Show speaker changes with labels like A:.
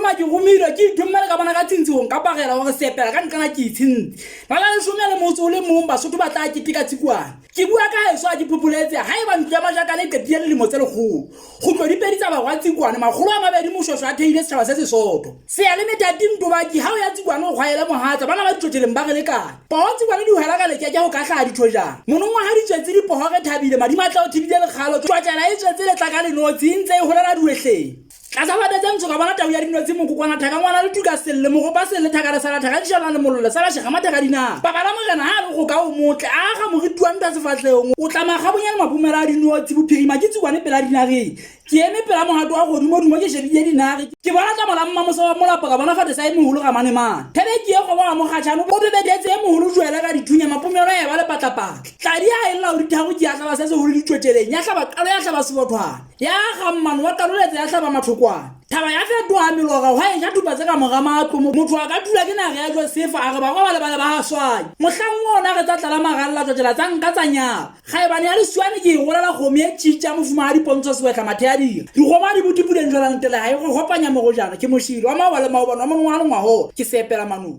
A: thoma ke gomile ke ithomela ka bona ka tsintsong ka pagela go sepela ka nkana ke itshintse ba la le shomela motso le mong ba sotho ba tla ke tika tsikwana ke bua ka heso a dipopuletse ha e ba ntlo ya majakane ke tie le limo tse le go tlo dipeditsa ba gwa tsikwana magolo a mabedi moshosho a theile setšhaba se se soto se ya le metati ntobaki ha o ya tsikwana o gwaela mohatsa bana ba ditloteleng ba gele kana ba o tsikwana di hwela ka le ke go ka tla dithoja monongwa ha di tsetse di pohoge thabile madimatla o thibile le khalo tswatela e tsetse le tla ka le no tsintse e holela duehle tla sa bata tsa ntsoka bana tau ya dinotsi mo kokwana thaka ngwana le tuka selle mo go ba selle thaka le sala thaka di shana le mollo sala shega mathaka dina ba bala mogena ha le go ka o motle a ga mo rituwa nta se fatleng o tla maga bonya le mabumela a dinotsi bophirima ke tsikwane pela dinage ke eme pela mohato wa godimo dimo ke shebile dinage ke bona tla mola mma mosa wa molapa ka bona fate sa e moholo ga mane man thebe ke go bona mo gatshano o bebedetse e moholo juela ka dithunya mapumelo ya ba le patlapatla tla di a ela o dithago di a tla ba se se holo ditwetseleng ya tlaba kalo ya tlaba sebothwana ya ga mmano wa taloletse ya tlaba mathokwana thaba ya fetoga meloga wa e ja thupa tse ka moga matlo motho a ka dula ke nage ya tlo sefa a re ba go ba le ba swai mohlang ona re tla tlala magalla tsotela tsa nka tsa nya ga e bane ya le swane ke go lela go me tshitsa mofuma a dipontsho se wetla mathe ya di goma di botipuleng jwa ntele ha e go hopanya mo go jana ke moshilo wa mawale maobana wa monwana ngwa ho ke sepela manu